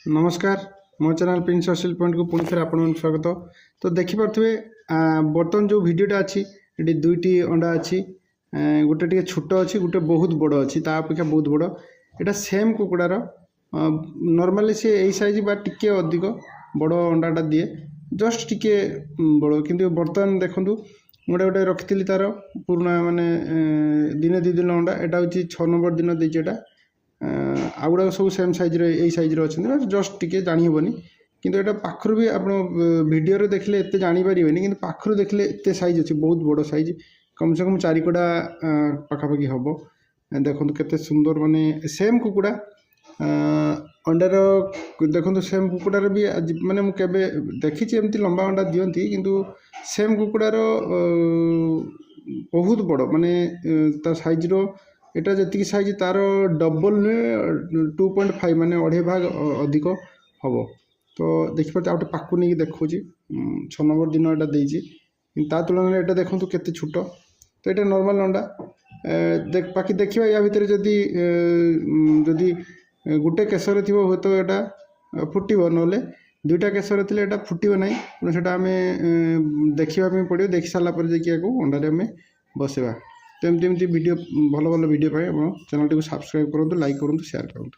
नमस्कार मो channel Prince social point को पुणी फिर आपण स्वागत। तो देखिपे बर्तमान जो भिडटा अच्छी ये दुईटी अंडा अच्छी गोटे टे छोट अच्छी गोटे बहुत बड़ अच्छी अपेक्षा बहुत बड़ यहाँ सेम कुकड़ार नॉर्मली सी यही साइज बा टिके अधिक बड़ अंडाटा दिए जस्ट टिके बड़ किंतु बर्तमान देखूँ गोटे गोटे रखी तार पुराना माने दिने दी दिन अंडा यहाँ हूँ 6 नंबर दिन देटा आउ गुड़ा सब सेम साइज यही साइज अच्छा जस्ट टिके जानीहबनी किंतु यहाँ पाखर भी आप वीडियो देखले एत जापर कि पाखर देखले एत साइज अच्छी बहुत बड़ साइज कम से कम 4 कड़ा पखापाखि हम देखो केते सुंदर माने सेम कुकुड़ा अंडार देखो सेम कुकुड़ार भी माने मुझे देखी एमती लंबा अंडा दियंती किंतु सेम कुकुड़ार बहुत बड़ माने साइज रो एटा जी साइज तार डबल नुहे 2.5 माने 2.5 भाग अधिक हम तो देखिए आउटे पाक नहीं देखा 6 नंबर दिन यहाँ देता तुलन में देखो केते छोट तो ये नॉर्मल अंडा बाकी देखा या भितर जदि जदि गोटे केसर थी हे तो यहाँ फुटब ना दुईटा केसर थी यहाँ फुटब ना से आम देखा पड़ो देखी सारापर जाकि अंडा आम बसवा तो एमती वीडियो भल भल वीडियो चैनल टी सब्सक्राइब करूँ लाइक करूँ शेयर करूँ।